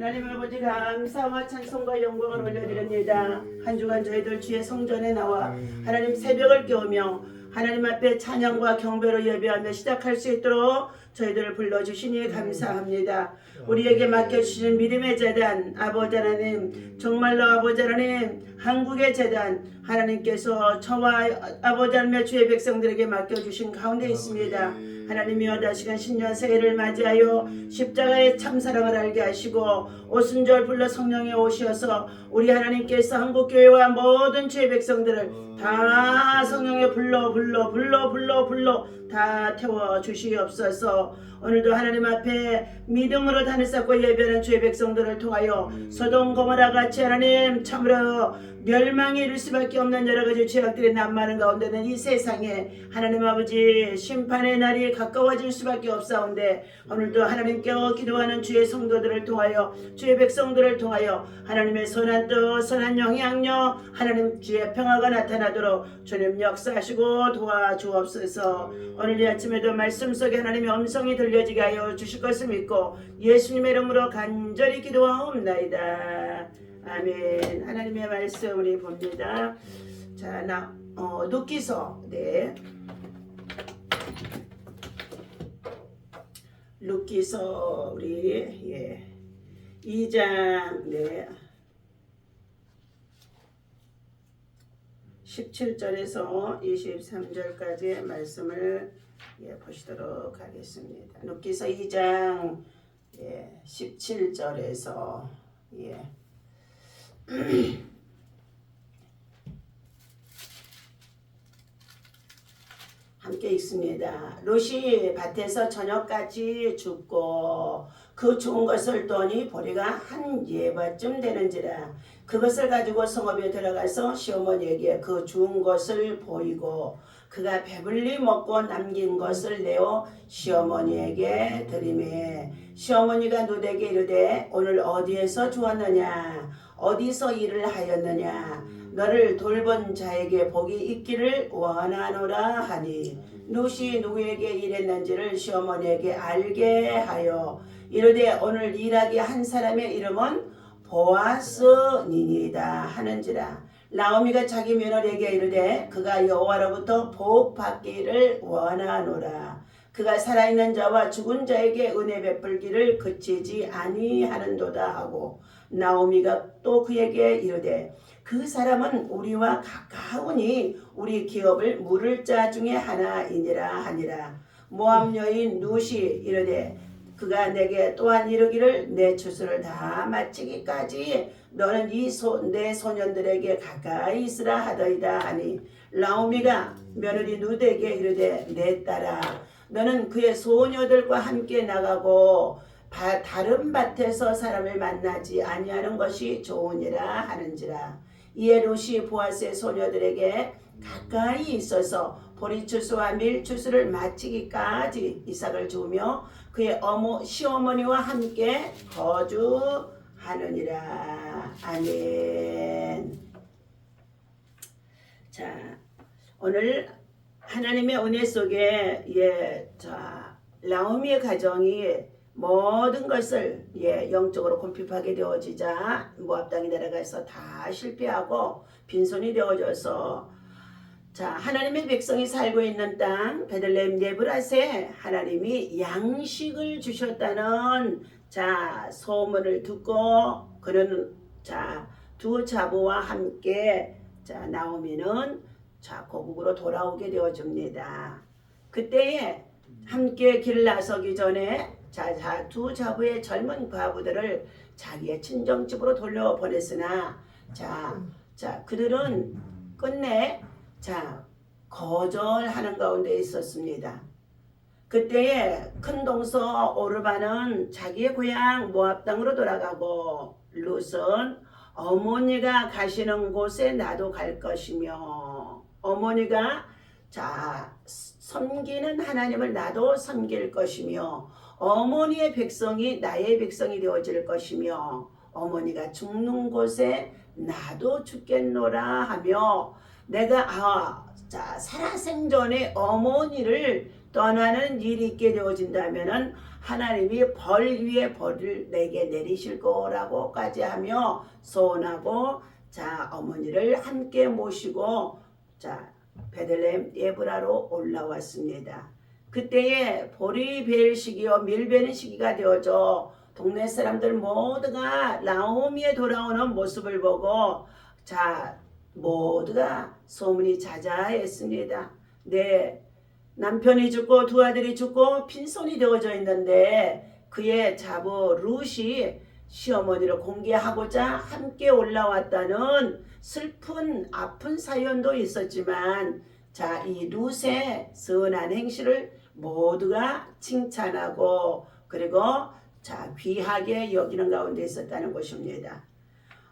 하나님 아버지 감사와 찬송과 영광을 올려드립니다. 한 주간 저희들 주의 성전에 나와 하나님 새벽을 깨우며 하나님 앞에 찬양과 경배로 예배하며 시작할 수 있도록 저희들을 불러주시니 감사합니다. 우리에게 맡겨주시는 믿음의 재단 아버지 하나님, 정말로 아버지 하나님, 한국의 재단 하나님께서 저와 아버지 하나님의 주의 백성들에게 맡겨주신 가운데 있습니다. 하나님이여 다시금 신년 새해를 맞이하여 십자가의 참사랑을 알게 하시고 오순절 불러 성령에 오셔서 우리 하나님께서 한국교회와 모든 주의 백성들을 다 성령에 불러 다 태워 주시옵소서. 오늘도 하나님 앞에 믿음으로 단을 쌓고 예배하는 주의 백성들을 통하여 소돔 고모라 같이 하나님 참으로 멸망에 이를 수밖에 없는 여러가지 죄악들이 난무하는 가운데는 이 세상에 하나님 아버지 심판의 날이 가까워질 수밖에 없사온데 오늘도 하나님께 기도하는 주의 성도들을 통하여 주의 백성들을 통하여 하나님의 선한 뜻 선한 영향력 하나님 주의 평화가 나타나도록 주님 역사하시고 도와주옵소서. 오늘 이 아침에도 말씀 속에 하나님의 음성이 들려지게 하여 주실 것을 믿고 예수님의 이름으로 간절히 기도하옵나이다. 아멘. 하나님의 말씀 우리 봅니다. 자, 룻기서 룻기서 우리 2장 17절에서 23절까지의 말씀을 보시도록 하겠습니다. 룻기서 2장 17절에서 함께 읽습니다. 롯이 밭에서 저녁까지 죽고 그 죽은 것을 떠니 보리가 한 예바쯤 되는지라 그것을 가지고 성읍에 들어가서 시어머니에게 그 죽은 것을 보이고 그가 배불리 먹고 남긴 것을 내어 시어머니에게 드리매 시어머니가 누대게 이르되 오늘 어디에서 주었느냐 어디서 일을 하였느냐 너를 돌본 자에게 복이 있기를 원하노라 하니 룻이 누구에게 일했는지를 시어머니에게 알게 하여 이르되 오늘 일하게 한 사람의 이름은 보아스니이다 하는지라. 나오미가 자기 며느리에게 이르되 그가 여호와로부터 복 받기를 원하노라. 그가 살아있는 자와 죽은 자에게 은혜 베풀기를 그치지 아니하는도다 하고 나오미가 또 그에게 이르되 그 사람은 우리와 가까우니 우리 기업을 물을 자 중에 하나이니라 하니라. 모압 여인 룻이 이르되 그가 내게 또한 이르기를 내 추수를 다 마치기까지 너는 내 소년들에게 가까이 있으라 하더이다 하니 나오미가 며느리 룻에게 이르되 내 딸아 너는 그의 소녀들과 함께 나가고 다른 밭에서 사람을 만나지 아니하는 것이 좋으니라 하는지라. 이에 룻이 보아스의 소녀들에게 가까이 있어서 보리추수와 밀추수를 마치기까지 이삭을 주며 그의 시어머니와 함께 거주하느니라. 아멘. 자, 오늘 하나님의 은혜 속에 나오미의 가정이 모든 것을 영적으로 궁핍하게 되어지자 모압 땅에 내려가서 다 실패하고 빈손이 되어져서 하나님의 백성이 살고 있는 땅 베들레헴 네브라스에 하나님이 양식을 주셨다는 소문을 듣고 그는 두 자부와 함께 나오미는 고국으로 돌아오게 되어줍니다. 그때에 함께 길 나서기 전에 두 자부의 젊은 과부들을 자기의 친정집으로 돌려보냈으나 그들은 끝내 거절하는 가운데 있었습니다. 그때에 큰 동서 오르바는 자기의 고향 모압 땅으로 돌아가고 룻은 어머니가 가시는 곳에 나도 갈 것이며 어머니가 섬기는 하나님을 나도 섬길 것이며 어머니의 백성이 나의 백성이 되어질 것이며 어머니가 죽는 곳에 나도 죽겠노라 하며 내가 살아생전에 어머니를 떠나는 일이 있게 되어진다면은 하나님이 벌 위에 벌을 내게 내리실 거라고까지 하며 소원하고, 자, 어머니를 함께 모시고, 자, 베들레헴 예브라로 올라왔습니다. 그때에 볼이 벨 시기요 밀베는 시기가 되어져 동네 사람들 모두가 나오미에 돌아오는 모습을 보고, 자, 모두가 소문이 자자했습니다. 네, 남편이 죽고 두 아들이 죽고 빈손이 되어져 있는데 그의 자부 룻이 시어머니를 공개하고자 함께 올라왔다는 슬픈 아픈 사연도 있었지만, 자, 이 룻의 선한 행실을 모두가 칭찬하고 그리고 자, 귀하게 여기는 가운데 있었다는 것입니다.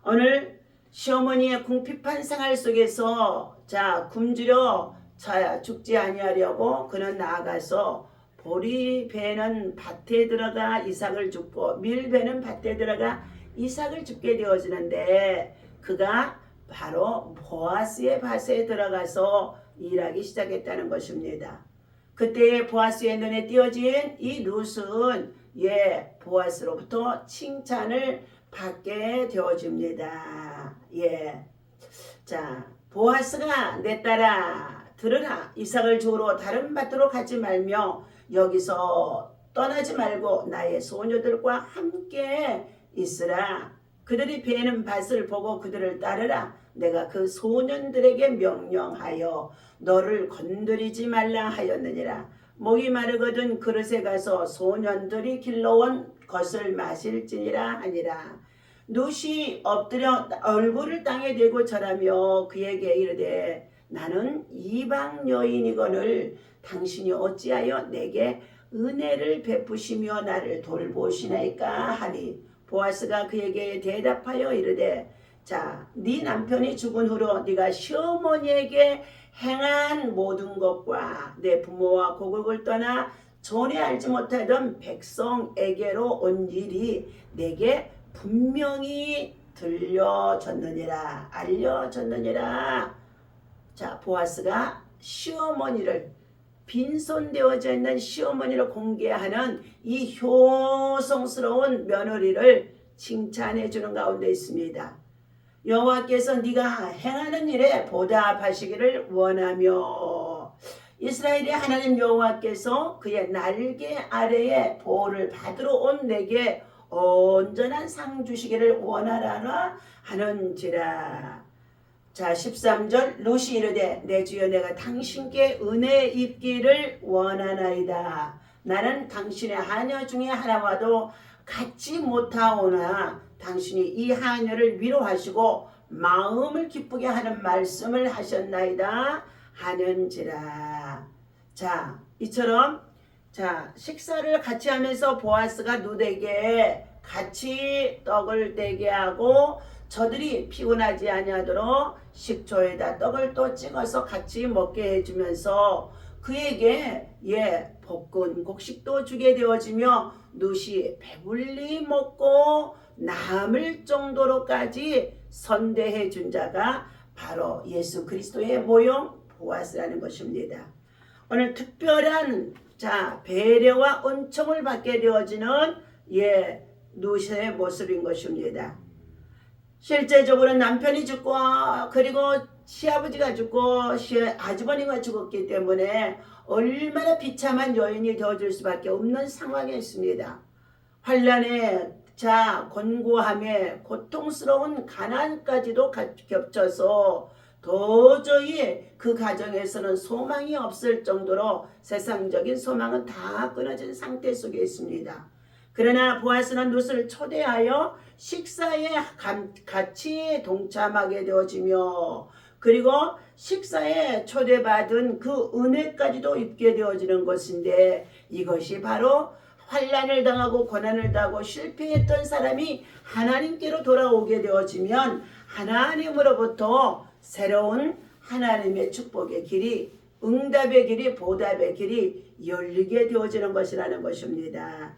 오늘 시어머니의 궁핍한 생활 속에서 자, 굶주려 자, 죽지 아니하려고 그는 나아가서 보리 배는 밭에 들어가 이삭을 줍고 밀 배는 밭에 들어가 이삭을 줍게 되어지는데, 그가 바로 보아스의 밭에 들어가서 일하기 시작했다는 것입니다. 그때의 보아스의 눈에 띄어진 이 룻은 보아스로부터 칭찬을 받게 되어집니다. 자, 보아스가 내 딸아 들으라, 이삭을 주우러 다른 밭으로 가지 말며 여기서 떠나지 말고 나의 소녀들과 함께 있으라. 그들이 베는 밭을 보고 그들을 따르라. 내가 그 소년들에게 명령하여 너를 건드리지 말라 하였느니라. 목이 마르거든 그릇에 가서 소년들이 길러온 것을 마실지니라 하니라. 룻이 엎드려 얼굴을 땅에 대고 절하며 그에게 이르되 나는 이방 여인이거늘 당신이 어찌하여 내게 은혜를 베푸시며 나를 돌보시나이까 하니, 보아스가 그에게 대답하여 이르되 자, 네 남편이 죽은 후로 네가 시어머니에게 행한 모든 것과 내 부모와 고국을 떠나 전에 알지 못하던 백성에게로 온 일이 내게 분명히 들려졌느니라, 알려졌느니라. 자, 보아스가 시어머니를, 빈손되어져 있는 시어머니를 공개하는 이 효성스러운 며느리를 칭찬해 주는 가운데 있습니다. 여호와께서 네가 행하는 일에 보답하시기를 원하며, 이스라엘의 하나님 여호와께서 그의 날개 아래에 보호를 받으러 온 내게 온전한 상 주시기를 원하라 하는지라. 자, 13절 룻이 이르되 내 주여 내가 당신께 은혜 입기를 원하나이다. 나는 당신의 하녀 중에 하나와도 같지 못하오나 당신이 이 하녀를 위로하시고 마음을 기쁘게 하는 말씀을 하셨나이다 하는지라. 자, 이처럼 자, 식사를 같이 하면서 보아스가 룻에게 같이 떡을 떼게 하고 저들이 피곤하지 아니하도록 식초에다 떡을 또 찍어서 같이 먹게 해주면서 그에게 볶은 곡식도 주게 되어지며 룻이 배불리 먹고 남을 정도로까지 선대해 준 자가 바로 예수 그리스도의 모형 보아스라는 것입니다. 오늘 특별한 자, 배려와 은총을 받게 되어지는 룻의 모습인 것입니다. 실제적으로 남편이 죽고 그리고 시아버지가 죽고 시아주버니가 죽었기 때문에 얼마나 비참한 여인이 되어줄 수밖에 없는 상황에 있습니다. 환난에 자, 곤고함에 고통스러운 가난까지도 겹쳐서 도저히 그 가정에서는 소망이 없을 정도로 세상적인 소망은 다 끊어진 상태 속에 있습니다. 그러나 보아스는 룻을 초대하여 식사에 같이 동참하게 되어지며 그리고 식사에 초대받은 그 은혜까지도 입게 되어지는 것인데, 이것이 바로 환난을 당하고 고난을 당하고 실패했던 사람이 하나님께로 돌아오게 되어지면 하나님으로부터 새로운 하나님의 축복의 길이, 응답의 길이, 보답의 길이 열리게 되어지는 것이라는 것입니다.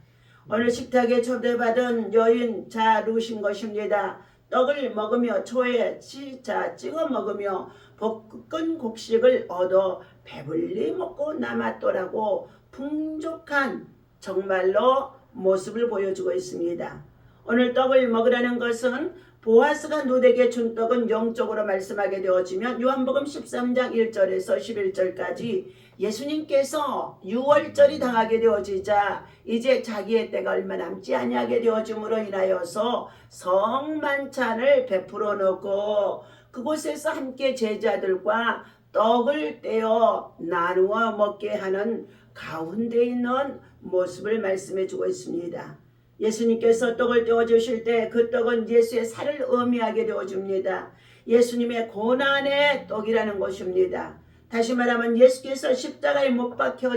오늘 식탁에 초대받은 여인 자 룻인 것입니다. 떡을 먹으며 초에 찍어 먹으며 볶은 곡식을 얻어 배불리 먹고 남았더라고 풍족한 정말로 모습을 보여주고 있습니다. 오늘 떡을 먹으라는 것은 보아스가 룻에게 준 떡은 영적으로 말씀하게 되어지면 요한복음 13장 1절에서 11절까지 예수님께서 유월절이 당하게 되어지자 이제 자기의 때가 얼마 남지 아니하게 되어짐으로 인하여서 성만찬을 베풀어 놓고 그곳에서 함께 제자들과 떡을 떼어 나누어 먹게 하는 가운데 있는 모습을 말씀해 주고 있습니다. 예수님께서 떡을 떼어 주실 때 그 떡은 예수의 살을 의미하게 되어 줍니다. 예수님의 고난의 떡이라는 것입니다. 다시 말하면 예수께서 십자가에 못 박혀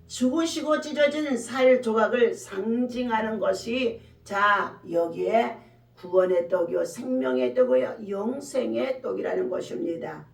죽으시고 찢어진 살 조각을 상징하는 것이 자 여기에 구원의 떡이요 생명의 떡이요 영생의 떡이라는 것입니다.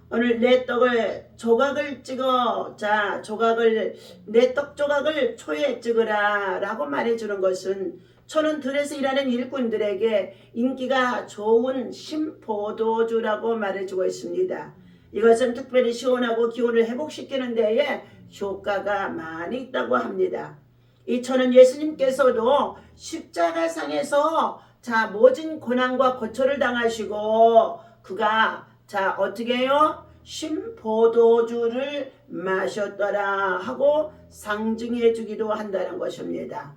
오늘 내 떡을 조각을 찍어 자 조각을 내 떡 조각을 초에 찍으라 라고 말해주는 것은 초는 들에서 일하는 일꾼들에게 인기가 좋은 신포도주라고 말해주고 있습니다. 이것은 특별히 시원하고 기운을 회복시키는 데에 효과가 많이 있다고 합니다. 이 초는 예수님께서도 십자가상에서 자 모진 고난과 고초를 당하시고 그가 자 어떻게 해요? 신포도주를 마셨더라 하고 상징해 주기도 한다는 것입니다.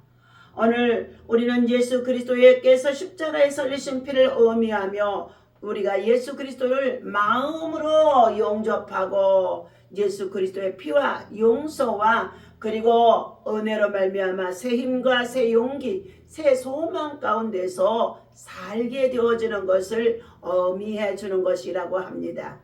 오늘 우리는 예수 그리스도께서 십자가에 흘리신 피를 의미하며 우리가 예수 그리스도를 마음으로 영접하고 예수 그리스도의 피와 용서와 그리고 은혜로 말미암아 새 힘과 새 용기, 새 소망 가운데서 살게 되어지는 것을 의미해 주는 것이라고 합니다.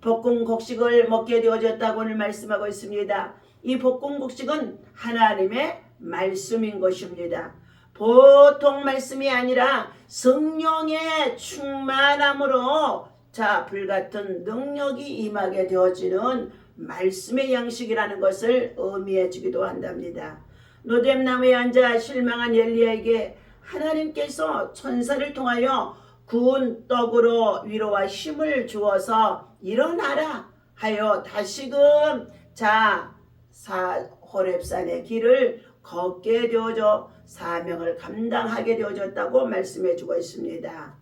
볶음곡식을 먹게 되어졌다고 오늘 말씀하고 있습니다. 이 볶음곡식은 하나님의 말씀인 것입니다. 보통 말씀이 아니라 성령의 충만함으로 자 불같은 능력이 임하게 되어지는 말씀의 양식이라는 것을 의미해 주기도 한답니다. 노뎀나무에 앉아 실망한 엘리야에게 하나님께서 천사를 통하여 구운 떡으로 위로와 힘을 주어서 일어나라 하여 다시금 자 호렙산의 길을 걷게 되어져 사명을 감당하게 되어졌다고 말씀해 주고 있습니다.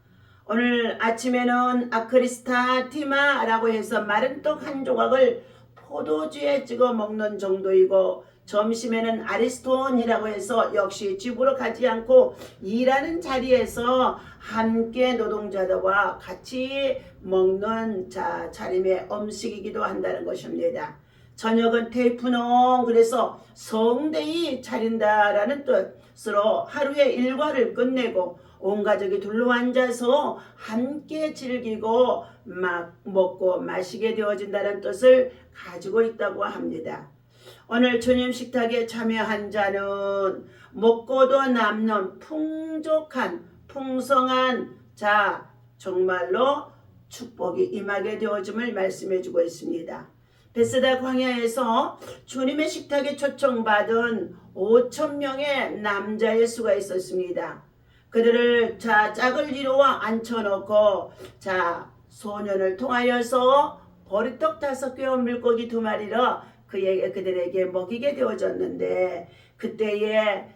오늘 아침에는 아크리스타티마라고 해서 마른 떡 한 조각을 포도주에 찍어 먹는 정도이고 점심에는 아리스톤이라고 해서 역시 집으로 가지 않고 일하는 자리에서 함께 노동자들과 같이 먹는 차림의 음식이기도 한다는 것입니다. 저녁은 테이프농 그래서 성대히 차린다라는 뜻으로 하루의 일과를 끝내고 온 가족이 둘러앉아서 함께 즐기고 막 먹고 마시게 되어진다는 뜻을 가지고 있다고 합니다. 오늘 주님 식탁에 참여한 자는 먹고도 남는 풍족한 풍성한 자 정말로 축복이 임하게 되어짐을 말씀해 주고 있습니다. 베세다 광야에서 주님의 식탁에 초청받은 5,000명의 남자의 수가 있었습니다. 그들을 짝을 이루어 앉혀놓고 소년을 통하여서 보리떡 5개와 물고기 2마리를 그들에게 먹이게 되어졌는데 그때에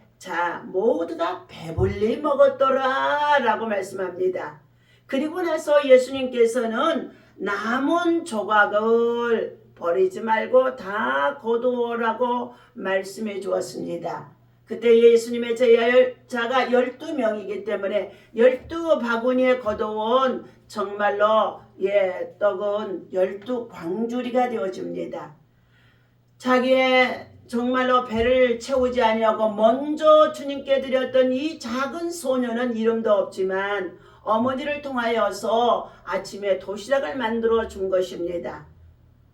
모두가 배불리 먹었더라 라고 말씀합니다. 그리고 나서 예수님께서는 남은 조각을 버리지 말고 다 거두어라고 말씀해 주었습니다. 그때 예수님의 제자가 12명이기 때문에 12바구니에 거두온 정말로 떡은 12광주리가 되어집니다. 자기의 정말로 배를 채우지 아니하고 먼저 주님께 드렸던 이 작은 소녀는 이름도 없지만 어머니를 통하여서 아침에 도시락을 만들어 준 것입니다.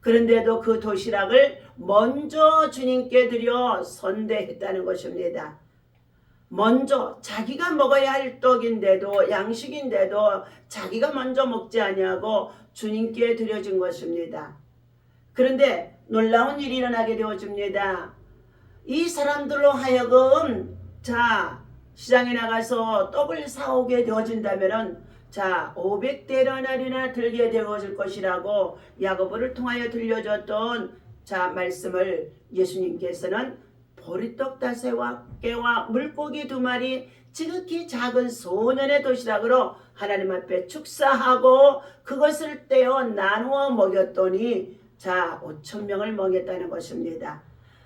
그런데도 그 도시락을 먼저 주님께 드려 선대했다는 것입니다. 먼저 자기가 먹어야 할 떡인데도 양식인데도 자기가 먼저 먹지 아니하고 주님께 드려진 것입니다. 그런데 놀라운 일이 일어나게 되어집니다. 이 사람들로 하여금 시장에 나가서 떡을 사오게 되어진다면 500데나리나 들게 되어질 것이라고 야고보를 통하여 들려줬던 자 말씀을 예수님께서는 보리떡 5개와 물고기 2마리 지극히 작은 소년의 도시락으로 하나님 앞에 축사하고 그것을 떼어 나누어 먹였더니 자 5,000명을 먹였다는 것입니다.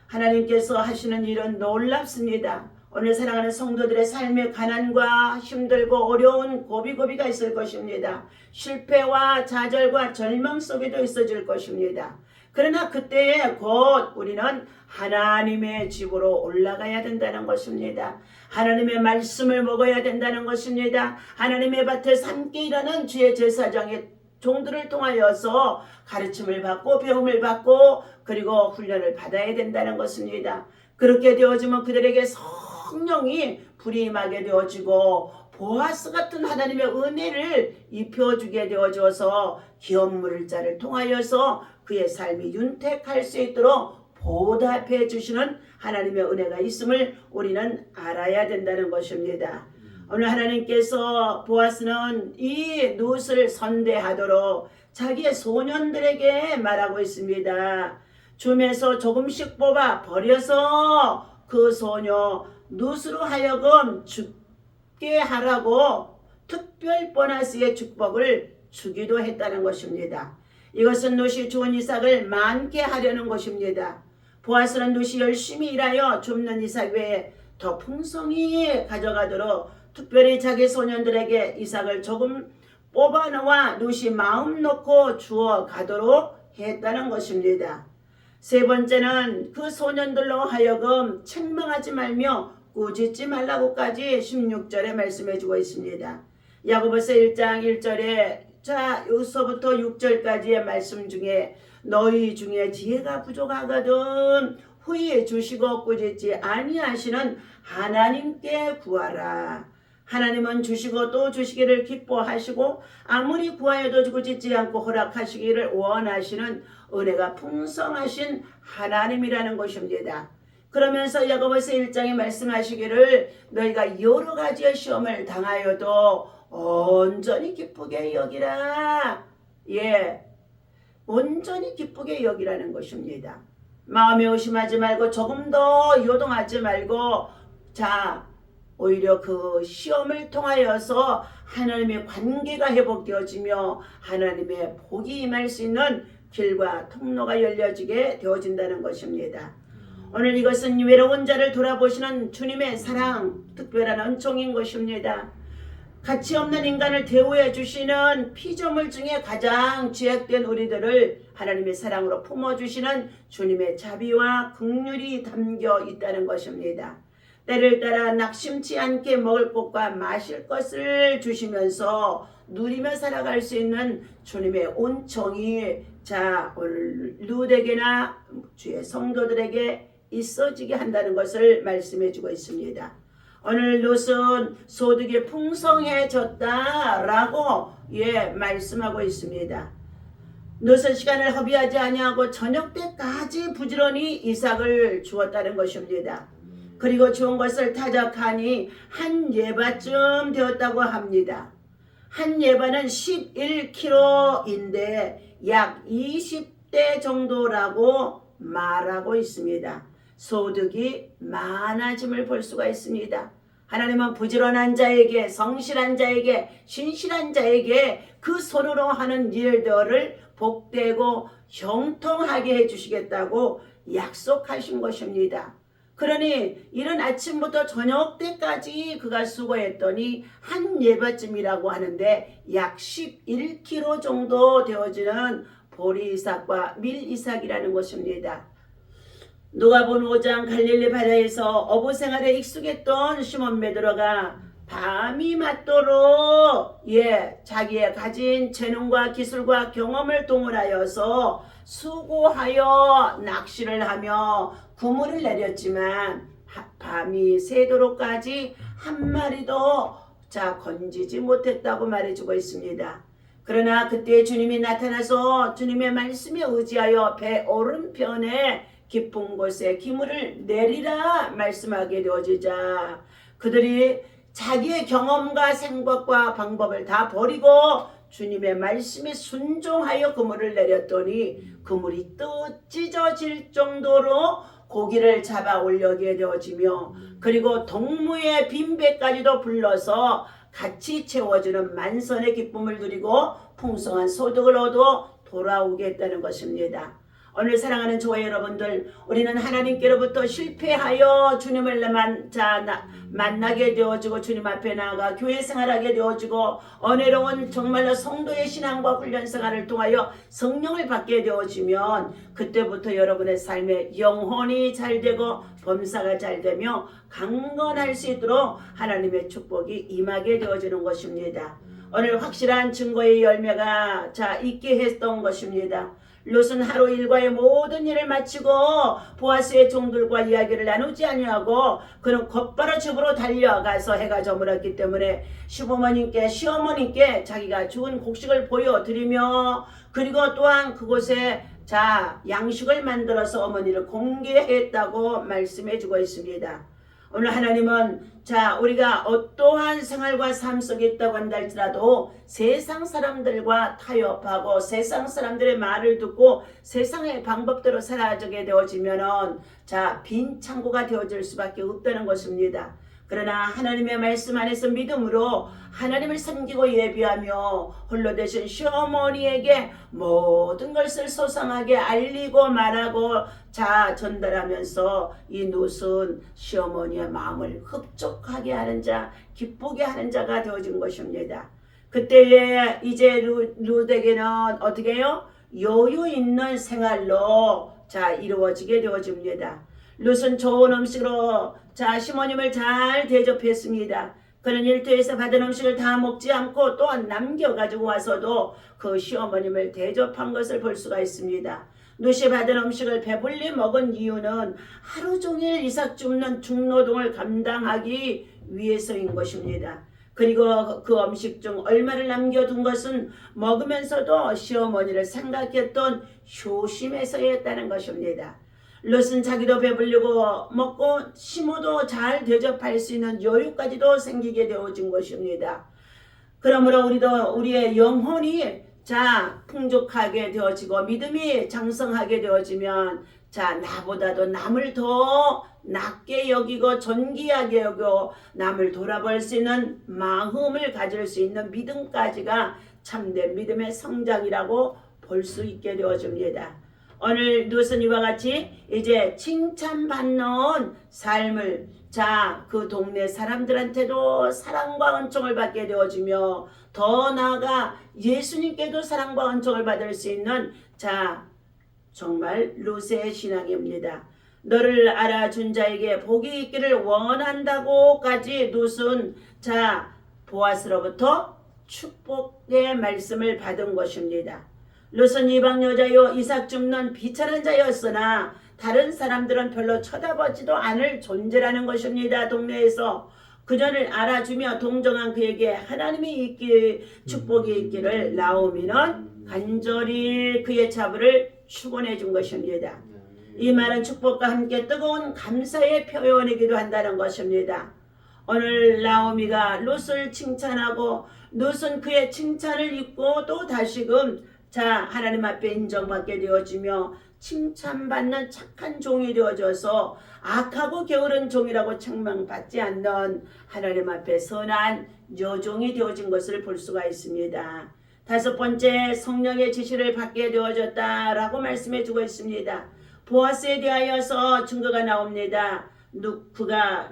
하나님께서 하시는 일은 놀랍습니다. 오늘 사랑하는 성도들의 삶의 가난과 힘들고 어려운 고비고비가 있을 것입니다. 실패와 좌절과 절망 속에도 있어질 것입니다. 그러나 그때에 곧 우리는 하나님의 집으로 올라가야 된다는 것입니다. 하나님의 말씀을 먹어야 된다는 것입니다. 하나님의 밭에서 함께 일하는 주의 제사장의 종들을 통하여서 가르침을 받고 배움을 받고 그리고 훈련을 받아야 된다는 것입니다. 그렇게 되어지면 그들에게 성령이 불이 임하게 되어지고 보아스 같은 하나님의 은혜를 입혀주게 되어져서 기업물을 자를 통하여서 그의 삶이 윤택할 수 있도록 보답해 주시는 하나님의 은혜가 있음을 우리는 알아야 된다는 것입니다. 오늘 하나님께서 보아스는 이 룻을 선대하도록 자기의 소년들에게 말하고 있습니다. 줌에서 조금씩 뽑아 버려서 그 소녀 룻으로 하여금 죽게 하라고 특별 보너스의 축복을 주기도 했다는 것입니다. 이것은 룻이 좋은 이삭을 많게 하려는 것입니다. 보아스는 룻이 열심히 일하여 줍는 이삭 외에 더 풍성히 가져가도록 특별히 자기 소년들에게 이삭을 조금 뽑아놓아 룻이 마음 놓고 주어 가도록 했다는 것입니다. 세 번째는 그 소년들로 하여금 책망하지 말며 꾸짖지 말라고까지 16절에 말씀해 주고 있습니다. 야고보서 1장 1절에 자 여기서부터 6절까지의 말씀 중에 너희 중에 지혜가 부족하거든 후히 주시고 꾸짖지 아니하시는 하나님께 구하라. 하나님은 주시고 또 주시기를 기뻐하시고 아무리 구하여도 꾸짖지 않고 허락하시기를 원하시는 은혜가 풍성하신 하나님이라는 것입니다. 그러면서 야고보서 1장에 말씀하시기를 너희가 여러 가지의 시험을 당하여도 온전히 기쁘게 여기라. 예, 온전히 기쁘게 여기라는 것입니다. 마음에 의심하지 말고 조금 더 요동하지 말고 자 오히려 그 시험을 통하여서 하나님의 관계가 회복되어지며 하나님의 복이 임할 수 있는 길과 통로가 열려지게 되어진다는 것입니다. 오늘 이것은 외로운 자를 돌아보시는 주님의 사랑, 특별한 은총인 것입니다. 가치 없는 인간을 대우해 주시는 피조물 중에 가장 죄악된 우리들을 하나님의 사랑으로 품어주시는 주님의 자비와 긍휼이 담겨 있다는 것입니다. 때를 따라 낙심치 않게 먹을 것과 마실 것을 주시면서 누리며 살아갈 수 있는 주님의 은총이 자 오늘 룻에게나 주의 성도들에게 있어지게 한다는 것을 말씀해 주고 있습니다. 오늘 룻은 소득이 풍성해졌다라고 말씀하고 있습니다. 룻은 시간을 허비하지 아니하고 저녁 때까지 부지런히 이삭을 주었다는 것입니다. 그리고 주은 것을 타작하니 한 예바쯤 되었다고 합니다. 한 예바는 11kg인데 약 20대 정도라고 말하고 있습니다. 소득이 많아짐을 볼 수가 있습니다. 하나님은 부지런한 자에게 성실한 자에게 신실한 자에게 그 손으로 하는 일들을 복되고 형통하게 해주시겠다고 약속하신 것입니다. 그러니 이른 아침부터 저녁 때까지 그가 수고했더니 한 예바쯤이라고 하는데 약 11kg 정도 되어지는 보리 이삭과 밀 이삭이라는 것입니다. 누가복음 5장 갈릴리 바다에서 어부 생활에 익숙했던 시몬 베드로가 밤이 맞도록 자기의 가진 재능과 기술과 경험을 동원하여서 수고하여 낚시를 하며 그물을 내렸지만 밤이 새도록까지 한 마리도 건지지 못했다고 말해주고 있습니다. 그러나 그때 주님이 나타나서 주님의 말씀에 의지하여 배 오른편에 깊은 곳에 기물을 내리라 말씀하게 되어지자 그들이 자기의 경험과 생각과 방법을 다 버리고 주님의 말씀에 순종하여 그물을 내렸더니 그물이 떡 찢어질 정도로 고기를 잡아 올려게 되어지며 그리고 동무의 빈배까지도 불러서 같이 채워주는 만선의 기쁨을 누리고 풍성한 소득을 얻어 돌아오겠다는 것입니다. 오늘 사랑하는 교회 여러분들, 우리는 하나님께로부터 실패하여 주님을 만나게 되어지고 주님 앞에 나아가 교회 생활하게 되어지고 은혜로운 정말로 성도의 신앙과 훈련 생활을 통하여 성령을 받게 되어지면 그때부터 여러분의 삶에 영혼이 잘되고 범사가 잘되며 강건할 수 있도록 하나님의 축복이 임하게 되어지는 것입니다. 오늘 확실한 증거의 열매가 있게 했던 것입니다. 롯은 하루 일과의 모든 일을 마치고 보아스의 종들과 이야기를 나누지 아니하고 그는 곧바로 집으로 달려가서 해가 저물었기 때문에 시어머님께 자기가 죽은 곡식을 보여드리며 그리고 또한 그곳에 양식을 만들어서 어머니를 공개했다고 말씀해주고 있습니다. 오늘 하나님은 우리가 어떠한 생활과 삶 속에 있다고 한다 할지라도 세상 사람들과 타협하고 세상 사람들의 말을 듣고 세상의 방법대로 살아가게 되어지면은 빈 창고가 되어질 수밖에 없다는 것입니다. 그러나 하나님의 말씀 안에서 믿음으로 하나님을 섬기고 예비하며 홀로 되신 시어머니에게 모든 것을 소상하게 알리고 말하고 전달하면서 이 롯은 시어머니의 마음을 흡족하게 하는 자, 기쁘게 하는 자가 되어진 것입니다. 그때에 이제 롯에게는 어떻게 해요? 여유 있는 생활로 이루어지게 되어집니다. 롯은 좋은 음식으로 시모님을 잘 대접했습니다. 그는 일터에서 받은 음식을 다 먹지 않고 또한 남겨가지고 와서도 그 시어머님을 대접한 것을 볼 수가 있습니다. 롯이 받은 음식을 배불리 먹은 이유는 하루 종일 이삭 줍는 중노동을 감당하기 위해서인 것입니다. 그리고 그 음식 중 얼마를 남겨둔 것은 먹으면서도 시어머니를 생각했던 효심에서였다는 것입니다. 롯은 자기도 배불리고 먹고 시모도 잘 대접할 수 있는 여유까지도 생기게 되어진 것입니다. 그러므로 우리도 우리의 영혼이 풍족하게 되어지고 믿음이 장성하게 되어지면 나보다도 남을 더 낮게 여기고 존귀하게 여기고 남을 돌아볼 수 있는 마음을 가질 수 있는 믿음까지가 참된 믿음의 성장이라고 볼 수 있게 되어집니다. 오늘 롯은 이와 같이 이제 칭찬받는 삶을 그 동네 사람들한테도 사랑과 은총을 받게 되어지며 더 나아가 예수님께도 사랑과 은총을 받을 수 있는 정말 롯의 신앙입니다. 너를 알아준 자에게 복이 있기를 원한다고까지 롯은 보아스로부터 축복의 말씀을 받은 것입니다. 롯은 이방 여자요 이삭 줍는 비천한 자였으나 다른 사람들은 별로 쳐다보지도 않을 존재라는 것입니다. 동네에서 그녀를 알아주며 동정한 그에게 하나님이 축복이 있기를 나오미는 간절히 그의 자부를 축원해 준 것입니다. 이 말은 축복과 함께 뜨거운 감사의 표현이기도 한다는 것입니다. 오늘 나오미가 롯을 칭찬하고 롯은 그의 칭찬을 잊고 또 다시금 하나님 앞에 인정받게 되어지며 칭찬받는 착한 종이 되어져서 악하고 게으른 종이라고 책망받지 않는 하나님 앞에 선한 여종이 되어진 것을 볼 수가 있습니다. 다섯 번째, 성령의 지시를 받게 되어졌다라고 말씀해 주고 있습니다. 보아스에 대하여서 증거가 나옵니다. 롯과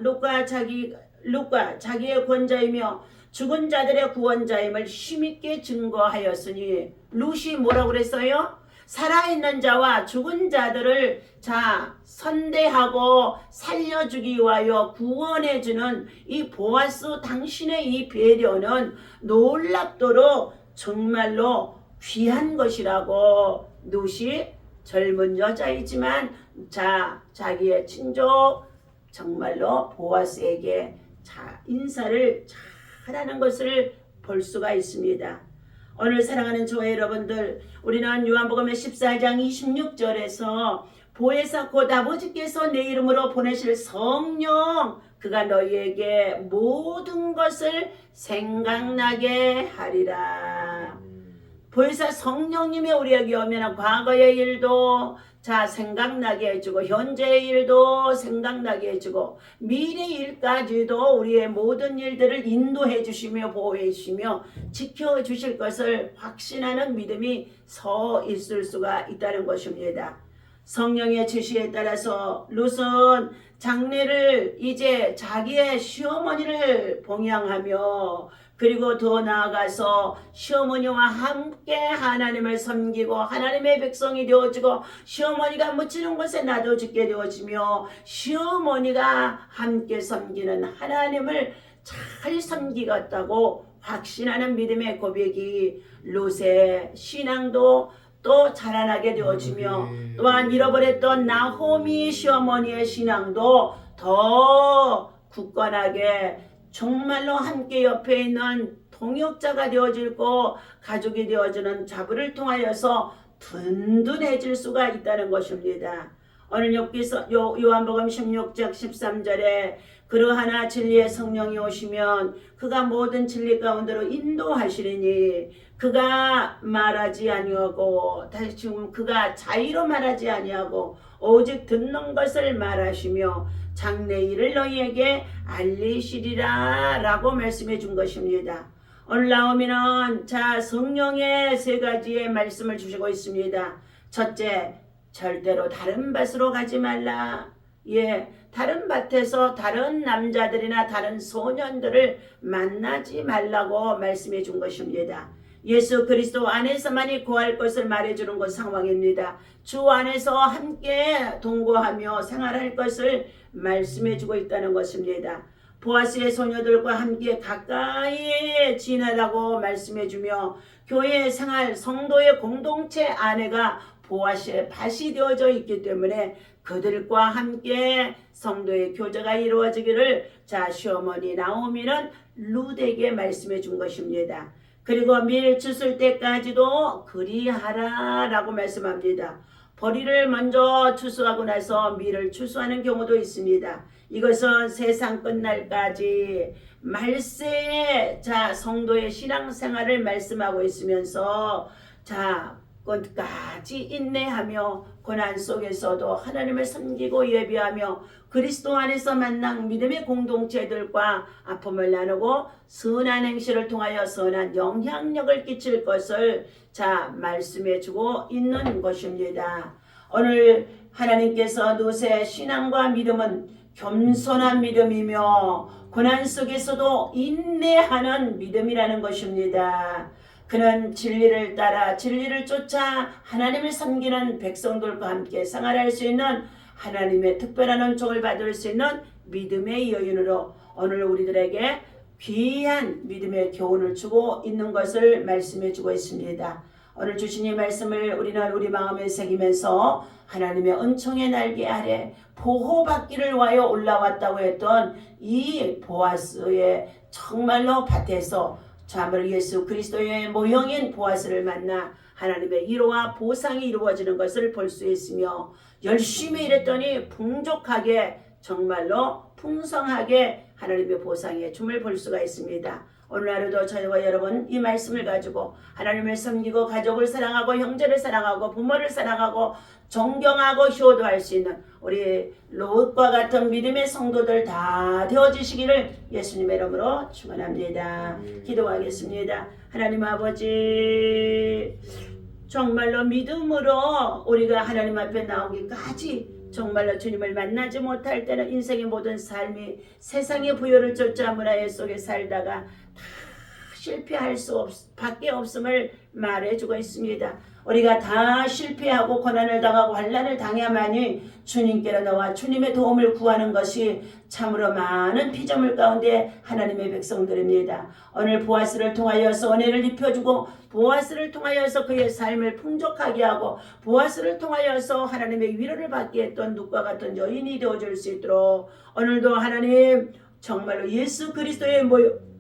자기의 권자이며 죽은 자들의 구원자임을 힘있게 증거하였으니 롯이 뭐라고 그랬어요? 살아있는 자와 죽은 자들을 선대하고 살려주기 위하여 구원해주는 이 보아스 당신의 이 배려는 놀랍도록 정말로 귀한 것이라고 롯이 젊은 여자이지만 자기의 친족 정말로 보아스에게 인사를 잘하는 것을 볼 수가 있습니다. 오늘 사랑하는 교회 여러분들, 우리는 요한복음의 14장 26절에서 보혜사 곧 아버지께서 내 이름으로 보내실 성령 그가 너희에게 모든 것을 생각나게 하리라. 보혜사 성령님이 우리에게 오면 과거의 일도 생각나게 해주고 현재의 일도 생각나게 해주고 미래 일까지도 우리의 모든 일들을 인도해 주시며 보호해 주시며 지켜주실 것을 확신하는 믿음이 서 있을 수가 있다는 것입니다. 성령의 지시에 따라서 룻은 장례를 이제 자기의 시어머니를 봉양하며 그리고 더 나아가서 시어머니와 함께 하나님을 섬기고 하나님의 백성이 되어지고 시어머니가 묻히는 곳에 나도 죽게 되어지며 시어머니가 함께 섬기는 하나님을 잘 섬기겠다고 확신하는 믿음의 고백이 룻의 신앙도 또 자라나게 되어지며 또한 잃어버렸던 나호미 시어머니의 신앙도 더 굳건하게 정말로 함께 옆에 있는 동역자가 되어지고 가족이 되어지는 자부를 통하여서 든든해질 수가 있다는 것입니다. 오늘 요한복음 16장 13절에 그러하나 진리의 성령이 오시면 그가 모든 진리 가운데로 인도하시리니 그가 말하지 아니하고 다시 지금 그가 자의로 말하지 아니하고 오직 듣는 것을 말하시며 장래 일을 너희에게 알리시리라 라고 말씀해 준 것입니다. 오늘 나오면은 성령의 세 가지의 말씀을 주시고 있습니다. 첫째, 절대로 다른 밭으로 가지 말라. 다른 밭에서 다른 남자들이나 다른 소년들을 만나지 말라고 말씀해 준 것입니다. 예수 그리스도 안에서만이 구할 것을 말해주는 것 상황입니다. 주 안에서 함께 동거하며 생활할 것을 말씀해주고 있다는 것입니다. 보아스의 소녀들과 함께 가까이 지내라고 말씀해주며 교회의 생활, 성도의 공동체 안에가 보아스의 밭이 되어져 있기 때문에 그들과 함께 성도의 교제가 이루어지기를 시어머니 나오미는 룻에게 말씀해 준 것입니다. 그리고 밀 추술 때까지도 그리하라 라고 말씀합니다. 보리를 먼저 추수하고 나서 밀을 추수하는 경우도 있습니다. 이것은 세상 끝날까지 말세에 성도의 신앙생활을 말씀하고 있으면서 끝까지 인내하며 고난 속에서도 하나님을 섬기고 예배하며 그리스도 안에서 만난 믿음의 공동체들과 아픔을 나누고 선한 행실을 통하여 선한 영향력을 끼칠 것을 말씀해주고 있는 것입니다. 오늘 하나님께서 룻의 신앙과 믿음은 겸손한 믿음이며 고난 속에서도 인내하는 믿음이라는 것입니다. 그는 진리를 따라 진리를 쫓아 하나님을 섬기는 백성들과 함께 생활할 수 있는 하나님의 특별한 은총을 받을 수 있는 믿음의 여인으로 오늘 우리들에게 귀한 믿음의 교훈을 주고 있는 것을 말씀해 주고 있습니다. 오늘 주신 이 말씀을 우리는 우리 마음에 새기면서 하나님의 은총의 날개 아래 보호받기를 위하여 올라왔다고 했던 이 보아스의 정말로 밭에서 참으로 예수 그리스도의 모형인 보아스를 만나 하나님의 위로와 보상이 이루어지는 것을 볼 수 있으며 열심히 일했더니 풍족하게 정말로 풍성하게 하나님의 보상의 춤을 볼 수가 있습니다. 오늘 하루도 저희와 여러분 이 말씀을 가지고 하나님을 섬기고 가족을 사랑하고 형제를 사랑하고 부모를 사랑하고 존경하고 효도할 수 있는 우리 롯과 같은 믿음의 성도들 다 되어주시기를 예수님의 이름으로 축원합니다. 기도하겠습니다. 하나님 아버지, 정말로 믿음으로 우리가 하나님 앞에 나오기까지 정말로 주님을 만나지 못할 때는 인생의 모든 삶이 세상의 부요를 쫓아 문화의 속에 살다가 다 실패할 수 밖에 없음을 말해주고 있습니다. 우리가 다 실패하고 고난을 당하고 환난을 당해야만이 주님께로 나와 주님의 도움을 구하는 것이 참으로 많은 피조물 가운데 하나님의 백성들입니다. 오늘 보아스를 통하여서 은혜를 입혀주고 보아스를 통하여서 그의 삶을 풍족하게 하고 보아스를 통하여서 하나님의 위로를 받게 했던 룻과 같은 여인이 되어줄 수 있도록 오늘도 하나님 정말로 예수 그리스도의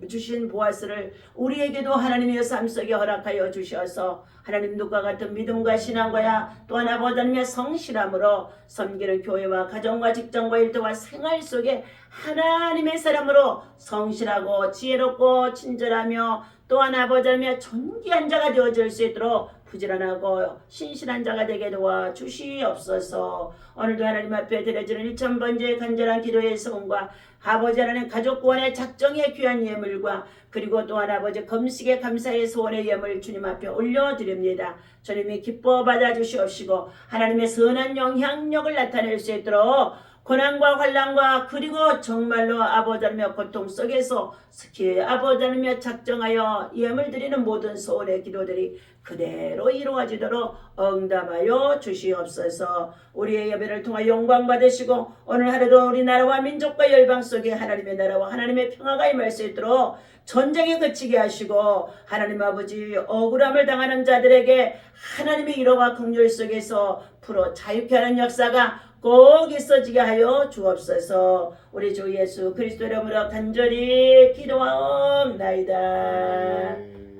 주신 보아스를 우리에게도 하나님의 삶 속에 허락하여 주셔서 하나님 눈과 같은 믿음과 신앙과 또 하나 보다는 성실함으로 섬기는 교회와 가정과 직장과 일터와 생활 속에 하나님의 사람으로 성실하고 지혜롭고 친절하며 또 하나 보자며 존귀한 자가 되어질 수 있도록 부지런하고 신실한 자가 되게 도와 주시옵소서. 오늘도 하나님 앞에 드려지는 1000번째 간절한 기도의 성과 아버지 하나님 가족 구원의 작정의 귀한 예물과 그리고 또한 아버지 금식의 감사의 소원의 예물 주님 앞에 올려드립니다. 주님이 기뻐 받아주시옵시고 하나님의 선한 영향력을 나타낼 수 있도록 고난과 환난과 그리고 정말로 아버지 하나님의 고통 속에서 특히 아버지 하나님의 작정하여 예물 드리는 모든 소원의 기도들이 그대로 이루어지도록 응답하여 주시옵소서. 우리의 예배를 통하여 영광 받으시고 오늘 하루도 우리나라와 민족과 열방 속에 하나님의 나라와 하나님의 평화가 임할 수 있도록 전쟁에 그치게 하시고 하나님 아버지 억울함을 당하는 자들에게 하나님의 위로와 긍휼 속에서 풀어 자유케 하는 역사가 꼭 있어지게 하여 주옵소서. 우리 주 예수 그리스도 이름으로 간절히 기도하옵나이다.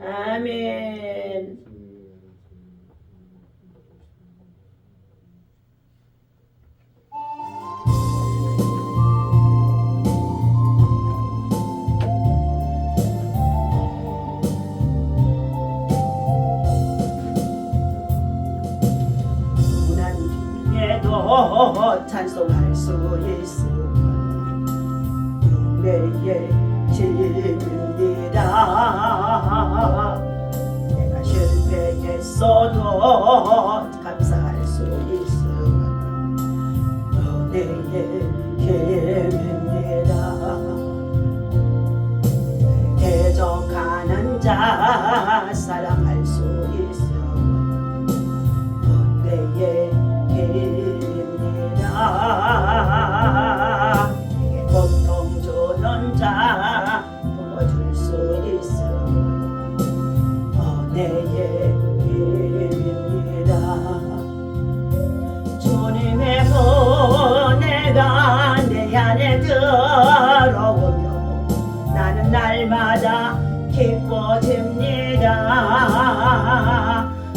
아멘. 찬송할 수 있음 은혜의 짐입니다. 내가 실패했어도 감사할 수 있음 은혜의 힘입니다. 대적하는 자 사랑할 수 있음 은혜의 내게 고통 주는 자 도와줄 수 있음 은혜의 힘입니다. 주님의 은혜가 내 안에 들어오며 나는 날마다 기뻐집니다.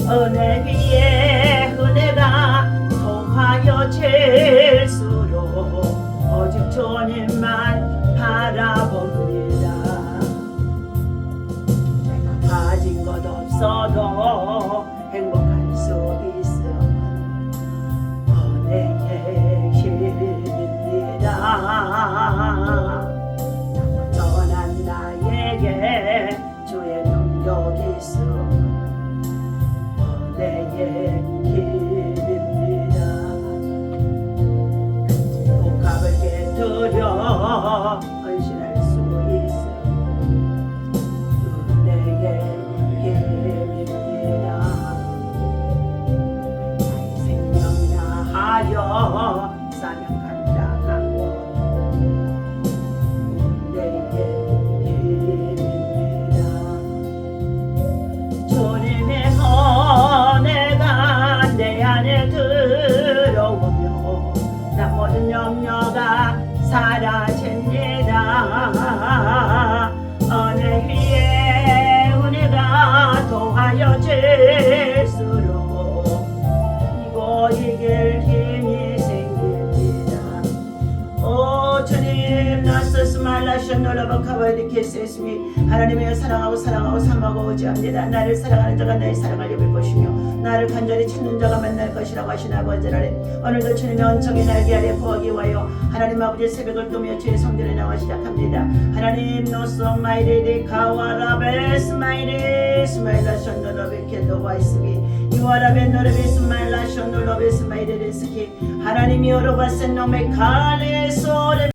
은혜 위에 은혜가 더하여질수록 오직 주님만 바라봅니다. 내가 가진 것 없어도 행복할 수 있음 은혜의 힘입니다. 전한 나에게 주의 능력이 있음 은혜의 힘입니다. 복합을 깨뜨려 헌신할 수 있음 은혜의 힘입니다. 나의 생명 다하여 사명 감당하고 은혜의 힘입니다. 주님의 은혜가 내 안에 들어오며 나 모든 염려가 사라집니다. 은혜 위에 은혜가 더하여질수록 이고 이길 힘이 생깁니다. 오 주님 나서스 말라션 놀라박하바이드 케스에스미 하나님의 사랑하고 사랑하고 의지합니다. 나를 사랑하는 자가 나의 사랑을 입을 것이며 나를 간절히 찾는 자가 만날 것이라고 하신 아버지 하나님, 오늘도 주님의 언청의 날개 아래 거하기 위하여 하나님 아버지의 새벽을 꾸며 주의 성전에 나와 시작합니다. 하나님 노소 마이레디 카와라베스 마이레 스마일라션 놀라베켄도 와이스미 이와라베 노르베스 마일라션 놀라베스 마이레레스키 하나님이 여러바센 노메 칼레소레